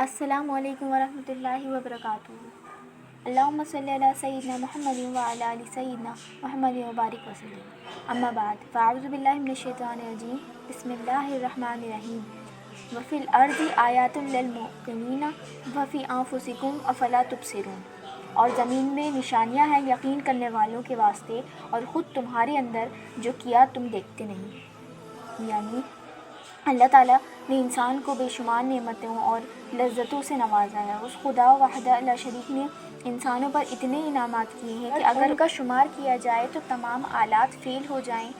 السلام علیکم ورحمۃ اللہ وبرکاتہ۔ اللہم صلی علی سیدنا محمد وعلی آل سیدنا محمد وبارک وسلم، اما بعد فاعوذ باللہ من الشیطان الرجیم، بسم اللہ الرحمن الرحیم۔ وفی الارض آیات للموقنین وفی انفسکم افلا تبصرون، اور زمین میں نشانیاں ہیں یقین کرنے والوں کے واسطے، اور خود تمہارے اندر جو کیا تم دیکھتے نہیں۔ یعنی اللہ تعالیٰ نے انسان کو بے شمار نعمتوں اور لذتوں سے نوازا ہے۔ اس خدا وحدہ لا شریک نے انسانوں پر اتنے انعامات کیے ہیں کہ اگر ان کا شمار کیا جائے تو تمام آلات فیل ہو جائیں،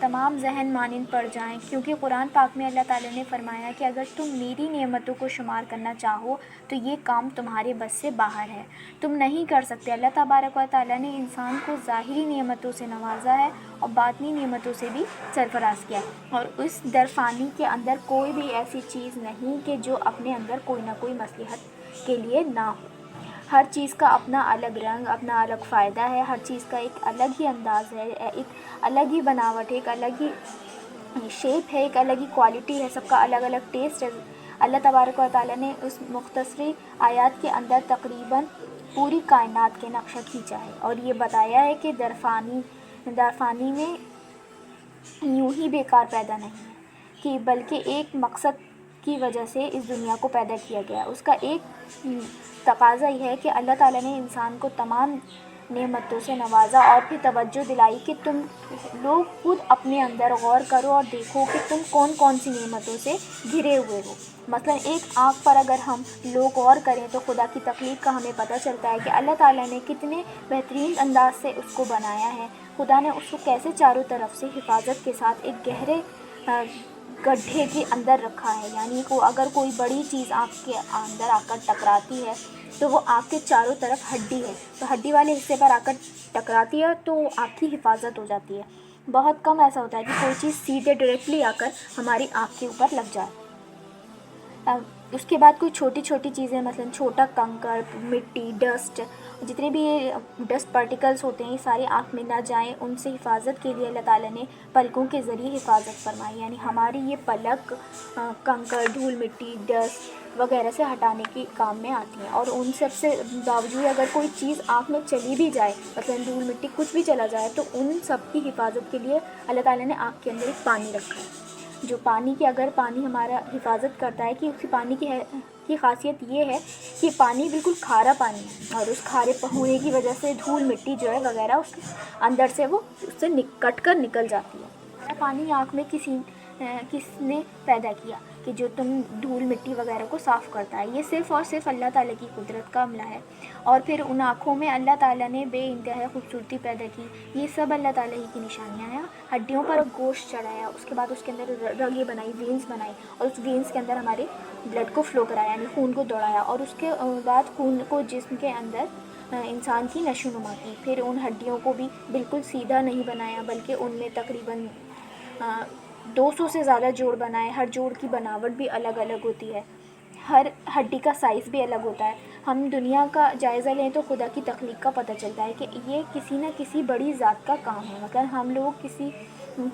تمام ذہن مانند پڑ جائیں، کیونکہ قرآن پاک میں اللہ تعالیٰ نے فرمایا کہ اگر تم میری نعمتوں کو شمار کرنا چاہو تو یہ کام تمہارے بس سے باہر ہے، تم نہیں کر سکتے۔ اللہ تبارک و تعالیٰ نے انسان کو ظاہری نعمتوں سے نوازا ہے اور باطنی نعمتوں سے بھی سرفراز کیا ہے، اور اس درفانی کے اندر کوئی بھی ایسی چیز نہیں کہ جو اپنے اندر کوئی نہ کوئی مصلحت کے لیے نہ ہو۔ ہر چیز کا اپنا الگ رنگ، اپنا الگ فائدہ ہے، ہر چیز کا ایک الگ ہی انداز ہے، ایک الگ ہی بناوٹ ہے، ایک الگ ہی شیپ ہے، ایک الگ ہی کوالٹی ہے، سب کا الگ الگ ٹیسٹ ہے۔ اللہ تبارک و تعالیٰ نے اس مختصری آیات کے اندر تقریباً پوری کائنات کے نقشہ کھینچا ہے، اور یہ بتایا ہے کہ درفانی میں یوں ہی بیکار پیدا نہیں ہے کہ بلکہ ایک مقصد کی وجہ سے اس دنیا کو پیدا کیا گیا۔ اس کا ایک تقاضا یہ ہے کہ اللہ تعالیٰ نے انسان کو تمام نعمتوں سے نوازا اور پھر توجہ دلائی کہ تم لوگ خود اپنے اندر غور کرو اور دیکھو کہ تم کون کون سی نعمتوں سے گھرے ہوئے ہو۔ مثلا ایک آنکھ پر اگر ہم لوگ غور کریں تو خدا کی تخلیق کا ہمیں پتہ چلتا ہے کہ اللہ تعالیٰ نے کتنے بہترین انداز سے اس کو بنایا ہے۔ خدا نے اس کو کیسے چاروں طرف سے حفاظت کے ساتھ ایک گہرے گڈھے کے اندر رکھا ہے، یعنی اگر کوئی بڑی چیز آنکھ کے اندر آ کر ٹکراتی ہے تو وہ آنکھ کے چاروں طرف ہڈی ہے، تو ہڈی والے حصے پر آ کر ٹکراتی ہے تو آنکھ کی حفاظت ہو جاتی ہے۔ بہت کم ایسا ہوتا ہے کہ کوئی چیز سیدھے ڈائریکٹلی آ کر ہماری آنکھ کے اوپر لگ جائے۔ اس کے بعد کوئی چھوٹی چھوٹی چیزیں، مثلا چھوٹا کنکر، مٹی، ڈسٹ، جتنے بھی ڈسٹ پارٹیکلز ہوتے ہیں یہ سارے آنکھ میں نہ جائیں، ان سے حفاظت کے لیے اللہ تعالیٰ نے پلکوں کے ذریعے حفاظت فرمائی، یعنی ہماری یہ پلک کنکر، دھول مٹی، ڈسٹ وغیرہ سے ہٹانے کے کام میں آتی ہیں۔ اور ان سب سے باوجود اگر کوئی چیز آنکھ میں چلی بھی جائے، مثلا دھول مٹی کچھ بھی چلا جائے، تو ان سب کی حفاظت کے لیے اللہ تعالیٰ نے آنکھ کے اندر ایک پانی رکھا ہے، جو پانی کی اگر پانی ہمارا حفاظت کرتا ہے، کہ اس پانی کی خاصیت یہ ہے کہ پانی بالکل کھارا پانی ہے، اور اس کھارے ہونے کی وجہ سے دھول مٹی جو ہے وغیرہ اس کے اندر سے وہ اس سے کٹ کر نکل جاتی ہے۔ پانی آنکھ میں کس نے پیدا کیا کہ جو تم دھول مٹی وغیرہ کو صاف کرتا ہے؟ یہ صرف اور صرف اللہ تعالیٰ کی قدرت کا عملہ ہے، اور پھر ان آنکھوں میں اللہ تعالیٰ نے بے انتہا خوبصورتی پیدا کی، یہ سب اللہ تعالیٰ ہی کی نشانیاں ہیں۔ ہڈیوں پر گوشت چڑھایا، اس کے بعد اس کے اندر رگیں بنائی، وینز بنائی، اور اس وینز کے اندر ہمارے بلڈ کو فلو کرایا، یعنی خون کو دوڑایا، اور اس کے بعد خون کو جسم کے اندر انسان کی نشو نما کی۔ پھر ان ہڈیوں کو بھی بالکل سیدھا نہیں بنایا، بلکہ ان میں تقریباً 200 سے زیادہ جوڑ بنائے، ہر جوڑ کی بناوٹ بھی الگ الگ ہوتی ہے، ہر ہڈی کا سائز بھی الگ ہوتا ہے۔ ہم دنیا کا جائزہ لیں تو خدا کی تخلیق کا پتہ چلتا ہے کہ یہ کسی نہ کسی بڑی ذات کا کام ہے۔ مطلب ہم لوگ کسی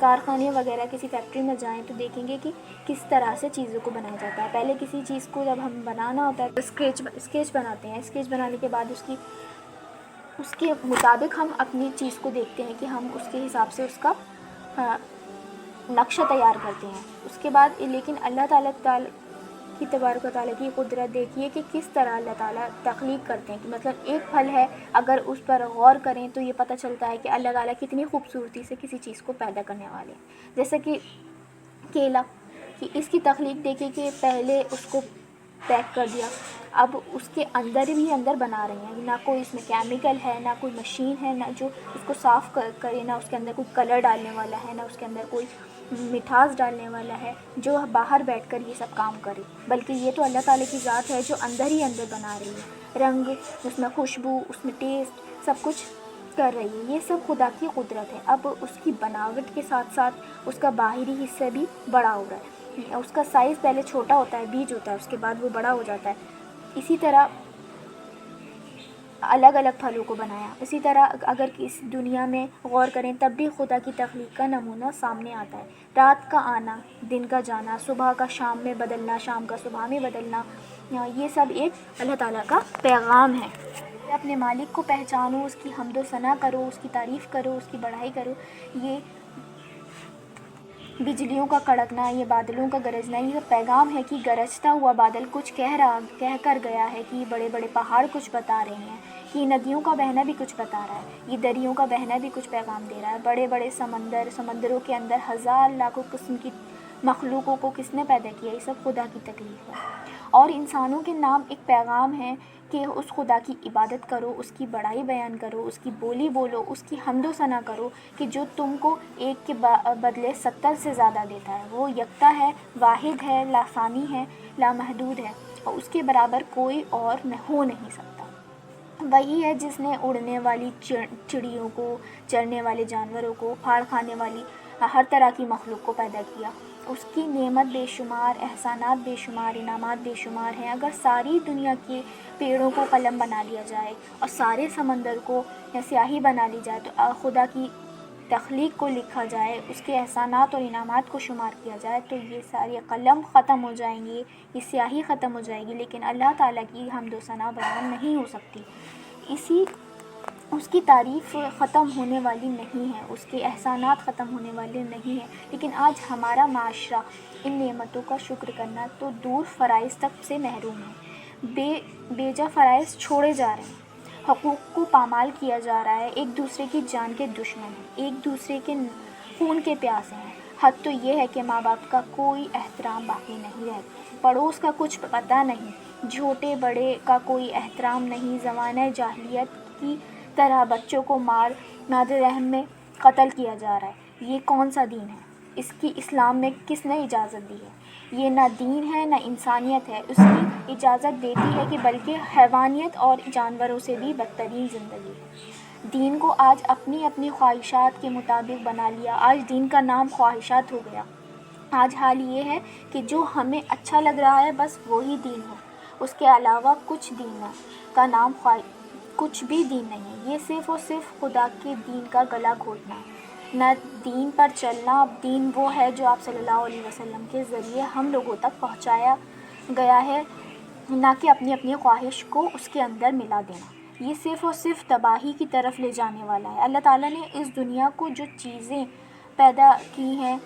کارخانے وغیرہ کسی فیکٹری میں جائیں تو دیکھیں گے کہ کس طرح سے چیزوں کو بنایا جاتا ہے۔ پہلے کسی چیز کو جب ہم بنانا ہوتا ہے تو اسکیچ بناتے ہیں، اسکیچ بنانے کے بعد اس کے مطابق ہم اپنی چیز کو دیکھتے ہیں کہ ہم اس کے حساب سے اس کا نقشہ تیار کرتے ہیں۔ اس کے بعد لیکن اللہ تعالیٰ کی تبارک و تعالیٰ کی قدرت دیکھیے کہ کس طرح اللہ تعالیٰ تخلیق کرتے ہیں، کہ مطلب ایک پھل ہے، اگر اس پر غور کریں تو یہ پتہ چلتا ہے کہ اللہ تعالیٰ کتنی خوبصورتی سے کسی چیز کو پیدا کرنے والے ہیں۔ جیسے کہ کیلا، کہ اس کی تخلیق دیکھیں کہ پہلے اس کو پیک کر دیا، اب اس کے اندر ہی اندر بنا رہے ہیں، نہ کوئی اس میں کیمیکل ہے، نہ کوئی مشین ہے، نہ جو اس کو صاف کرے، نہ اس کے اندر کوئی کلر ڈالنے والا ہے، نہ اس کے اندر کوئی مٹھاس ڈالنے والا ہے جو باہر بیٹھ کر یہ سب کام کرے، بلکہ یہ تو اللہ تعالیٰ کی ذات ہے جو اندر ہی اندر بنا رہی ہے، رنگ، اس میں خوشبو، اس میں ٹیسٹ، سب کچھ کر رہی ہے۔ یہ سب خدا کی قدرت ہے۔ اب اس کی بناوٹ کے ساتھ ساتھ اس کا باہری حصہ بھی بڑا ہو رہا ہے، اس کا سائز پہلے چھوٹا ہوتا ہے، بیج ہوتا ہے، اس کے بعد وہ بڑا ہو جاتا ہے۔ اسی طرح الگ الگ پھلوں کو بنایا۔ اسی طرح اگر اس دنیا میں غور کریں تب بھی خدا کی تخلیق کا نمونہ سامنے آتا ہے۔ رات کا آنا، دن کا جانا، صبح کا شام میں بدلنا، شام کا صبح میں بدلنا، یہ سب ایک اللہ تعالیٰ کا پیغام ہے۔ اپنے مالک کو پہچانو، اس کی حمد و ثنا کرو، اس کی تعریف کرو، اس کی بڑائی کرو۔ یہ بجلیوں کا کڑکنا، یہ بادلوں کا گرجنا، یہ پیغام ہے کہ گرجتا ہوا بادل کچھ کہہ کر گیا ہے، کہ بڑے بڑے پہاڑ کچھ بتا رہے ہیں، کہ ندیوں کا بہنا بھی کچھ بتا رہا ہے، یہ دریوں کا بہنا بھی کچھ پیغام دے رہا ہے۔ بڑے بڑے سمندروں کے اندر ہزار لاکھوں قسم کی مخلوقوں کو کس نے پیدا کیا؟ یہ سب خدا کی تخلیق ہے۔ اور انسانوں کے نام ایک پیغام ہے کہ اس خدا کی عبادت کرو، اس کی بڑائی بیان کرو، اس کی بولی بولو، اس کی حمد و ثنا کرو، کہ جو تم کو ایک کے بدلے 70 سے زیادہ دیتا ہے۔ وہ یکتا ہے، واحد ہے، لافانی ہے، لامحدود ہے، اور اس کے برابر کوئی اور ہو نہیں سکتا۔ وہی ہے جس نے اڑنے والی چڑیوں کو، چرنے والے جانوروں کو، پھاڑ کھانے والی ہر طرح کی مخلوق کو پیدا کیا۔ اس کی نعمت بے شمار، احسانات بے شمار، انعامات بے شمار ہیں۔ اگر ساری دنیا کے پیڑوں کو قلم بنا لیا جائے اور سارے سمندر کو سیاہی بنا لی جائے، تو خدا کی تخلیق کو لکھا جائے، اس کے احسانات اور انعامات کو شمار کیا جائے، تو یہ سارے قلم ختم ہو جائیں گے، یہ سیاہی ختم ہو جائے گی، لیکن اللہ تعالیٰ کی حمد و ثنا بیان نہیں ہو سکتی۔ اس کی تعریف ختم ہونے والی نہیں ہے، اس کے احسانات ختم ہونے والے نہیں ہیں، لیکن آج ہمارا معاشرہ ان نعمتوں کا شکر کرنا تو دور، فرائض تک سے محروم ہے۔ بیجا فرائض چھوڑے جا رہے ہیں، حقوق کو پامال کیا جا رہا ہے، ایک دوسرے کی جان کے دشمن ہیں، ایک دوسرے کے خون کے پیاسے ہیں۔ حد تو یہ ہے کہ ماں باپ کا کوئی احترام باقی نہیں رہتا، پڑوس کا کچھ پتہ نہیں، چھوٹے بڑے کا کوئی احترام نہیں۔ زمانہ جاہلیت کی طرح بچوں کو مادر رحم میں قتل کیا جا رہا ہے۔ یہ کون سا دین ہے؟ اس کی اسلام میں کس نے اجازت دی ہے؟ یہ نہ دین ہے نہ انسانیت ہے۔ اس کی اجازت دیتی ہے کہ بلکہ حیوانیت اور جانوروں سے بھی بدترین زندگی ہے۔ دین کو آج اپنی اپنی خواہشات کے مطابق بنا لیا۔ آج دین کا نام خواہشات ہو گیا۔ آج حال یہ ہے کہ جو ہمیں اچھا لگ رہا ہے بس وہی دین ہو، اس کے علاوہ کچھ دین کا نام کچھ بھی دین نہیں ہے۔ یہ صرف اور صرف خدا کے دین کا گلا گھونٹنا ہے۔ نہ دین پر چلنا، دین وہ ہے جو آپ صلی اللہ علیہ وسلم کے ذریعے ہم لوگوں تک پہنچایا گیا ہے، نہ کہ اپنی اپنی خواہش کو اس کے اندر ملا دینا۔ یہ صرف اور صرف تباہی کی طرف لے جانے والا ہے۔ اللہ تعالیٰ نے اس دنیا کو جو چیزیں پیدا کی ہیں،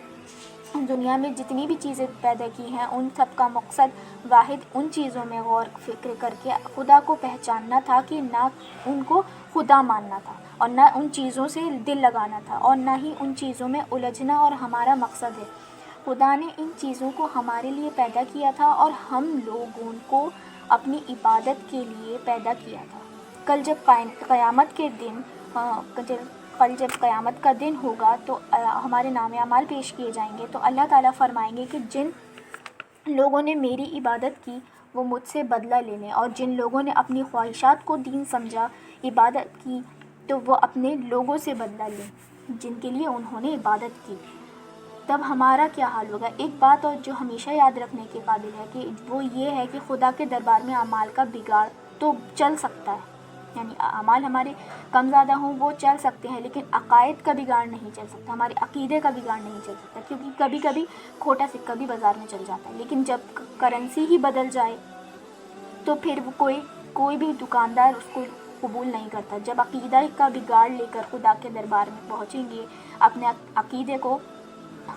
دنیا میں جتنی بھی چیزیں پیدا کی ہیں، ان سب کا مقصد واحد ان چیزوں میں غور فکر کر کے خدا کو پہچاننا تھا، کہ نہ ان کو خدا ماننا تھا، اور نہ ان چیزوں سے دل لگانا تھا، اور نہ ہی ان چیزوں میں الجھنا اور ہمارا مقصد ہے۔ خدا نے ان چیزوں کو ہمارے لیے پیدا کیا تھا، اور ہم لوگوں کو اپنی عبادت کے لیے پیدا کیا تھا۔ کل جب قیامت کا دن ہوگا تو ہمارے نام اعمال پیش کیے جائیں گے، تو اللہ تعالیٰ فرمائیں گے کہ جن لوگوں نے میری عبادت کی وہ مجھ سے بدلہ لے لیں، اور جن لوگوں نے اپنی خواہشات کو دین سمجھا، عبادت کی، تو وہ اپنے لوگوں سے بدلہ لیں جن کے لیے انہوں نے عبادت کی۔ تب ہمارا کیا حال ہوگا؟ ایک بات اور جو ہمیشہ یاد رکھنے کے قابل ہے کہ وہ یہ ہے کہ خدا کے دربار میں اعمال کا بگاڑ تو چل سکتا ہے، یعنی اعمال ہمارے کم زیادہ ہوں وہ چل سکتے ہیں، لیکن عقائد کا بگاڑ نہیں چل سکتا، ہمارے عقیدے کا بگاڑ نہیں چل سکتا، کیونکہ کبھی کبھی کھوٹا سکہ بھی بازار میں چل جاتا ہے، لیکن جب کرنسی ہی بدل جائے تو پھر کوئی بھی دکاندار اس کو قبول نہیں کرتا۔ جب عقیدہ کا بگاڑ لے کر خدا کے دربار میں پہنچیں گے، اپنے عقیدے کو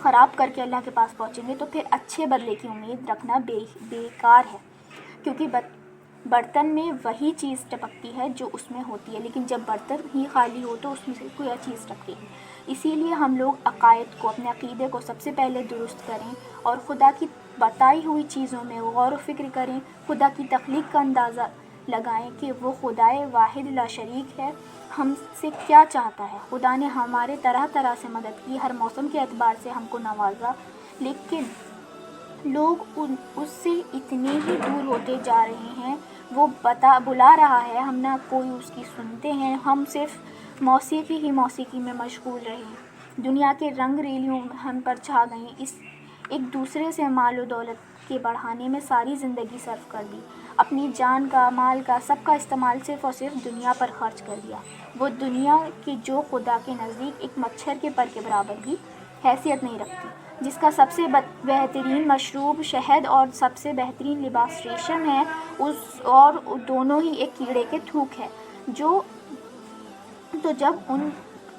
خراب کر کے اللہ کے پاس پہنچیں گے، تو پھر اچھے بدلے کی امید رکھنا بیکار ہے، کیونکہ برتن میں وہی چیز ٹپکتی ہے جو اس میں ہوتی ہے، لیکن جب برتن ہی خالی ہو تو اس میں سے کوئی اور چیز ٹپکے گی۔ اسی لیے ہم لوگ عقائد کو، اپنے عقیدے کو سب سے پہلے درست کریں، اور خدا کی بتائی ہوئی چیزوں میں غور و فکر کریں، خدا کی تخلیق کا اندازہ لگائیں کہ وہ خدائے واحد لا شریک ہے، ہم سے کیا چاہتا ہے۔ خدا نے ہمارے طرح طرح سے مدد کی، ہر موسم کے اعتبار سے ہم کو نوازا، لیکن لوگ اس سے اتنے ہی دور ہوتے جا رہے ہیں۔ وہ بلا رہا ہے، ہم نہ کوئی اس کی سنتے ہیں، ہم صرف موسیقی میں مشغول رہے، دنیا کے رنگ ریلیوں ہم پر چھا گئیں، ایک دوسرے سے مال و دولت کے بڑھانے میں ساری زندگی صرف کر دی، اپنی جان کا، مال کا، سب کا استعمال صرف اور صرف دنیا پر خرچ کر دیا، وہ دنیا کی جو خدا کے نزدیک ایک مچھر کے پر کے برابر بھی حیثیت نہیں رکھتی۔ جس کا سب سے بہترین مشروب شہد اور سب سے بہترین لباس ریشم ہے، اور دونوں ہی ایک کیڑے کے تھوک ہے، تو جب ان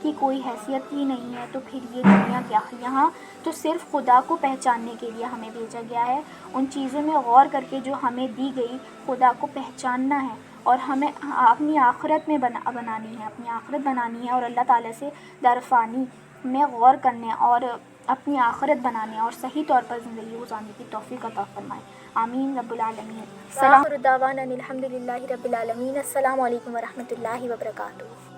کی کوئی حیثیت ہی نہیں ہے تو پھر یہ دنیا کیا ہے؟ یہاں تو صرف خدا کو پہچاننے کے لیے ہمیں بھیجا گیا ہے۔ ان چیزوں میں غور کر کے جو ہمیں دی گئی، خدا کو پہچاننا ہے، اور ہمیں اپنی آخرت میں بنانی ہے، اپنی آخرت بنانی ہے، اور اللہ تعالیٰ سے دارفانی میں غور کرنے اور اپنی آخرت بنانے اور صحیح طور پر زندگی گزارنے کی توفیق عطا فرمائے، آمین رب العالمین۔ وآخر دعوانا الحمد للہ رب العالمین۔ السلام علیکم ورحمۃ اللہ وبرکاتہ۔